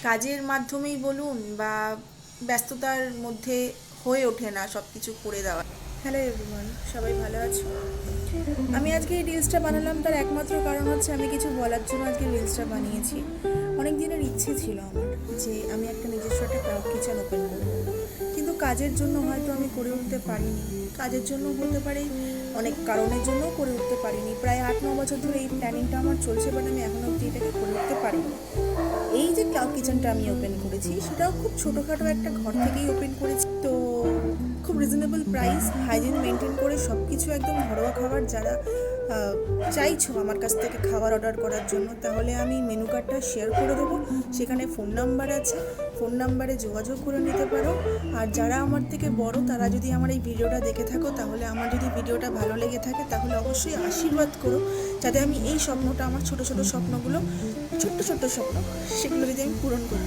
কাজের মাধ্যমেই বলুন বা ব্যস্ততার মধ্যে হয়ে ওঠে না সব কিছু করে দেওয়া। হ্যালো এভরিওয়ান, সবাই ভালো আছো? আমি আজকে এই রিলসটা বানালাম, তার একমাত্র কারণ হচ্ছে আমি কিছু বলার জন্য আজকে রিলসটা বানিয়েছি। অনেক দিনের ইচ্ছে ছিল আমার যে আমি একটা নিজস্ব একটা ক্লাউড কিচেন ওপেন করব, কিন্তু কাজের জন্য হয়তো আমি করে উঠতে পারিনি। কাজের জন্য হতে পারে, অনেক কারণের জন্যও করে উঠতে পারিনি। প্রায় 8-9 বছর ধরে এই প্ল্যানিংটা আমার চলছে, বাট আমি এখনও অবধি এটাকে করে উঠতে পারিনি। এই যে ক্লাউড কিচেনটা আমি ওপেন করেছি, সেটাও খুব ছোটোখাটো একটা ঘর থেকেই ওপেন করেছি। তো খুব রিজনেবল প্রাইস, হাইজিন মেনটেন করে সব কিছু একদম ঘরোয়া খাবার। যারা চাইছো আমার কাছ থেকে খাবার অর্ডার করার জন্য, তাহলে আমি মেনু কার্ডটা শেয়ার করে দেবো, সেখানে ফোন নাম্বার আছে, ফোন নাম্বারে যোগাযোগ করে নিতে পারো। আর যারা আমার থেকে বড়, তারা যদি আমার এই ভিডিওটা দেখে থাকো, তাহলে আমার যদি ভিডিওটা ভালো লেগে থাকে, তাহলে অবশ্যই আশীর্বাদ করো, যাতে আমি এই স্বপ্নটা, আমার ছোট ছোট স্বপ্নগুলো, ছোট্ট ছোট্ট স্বপ্ন, সেগুলো যদি আমি পূরণ করি।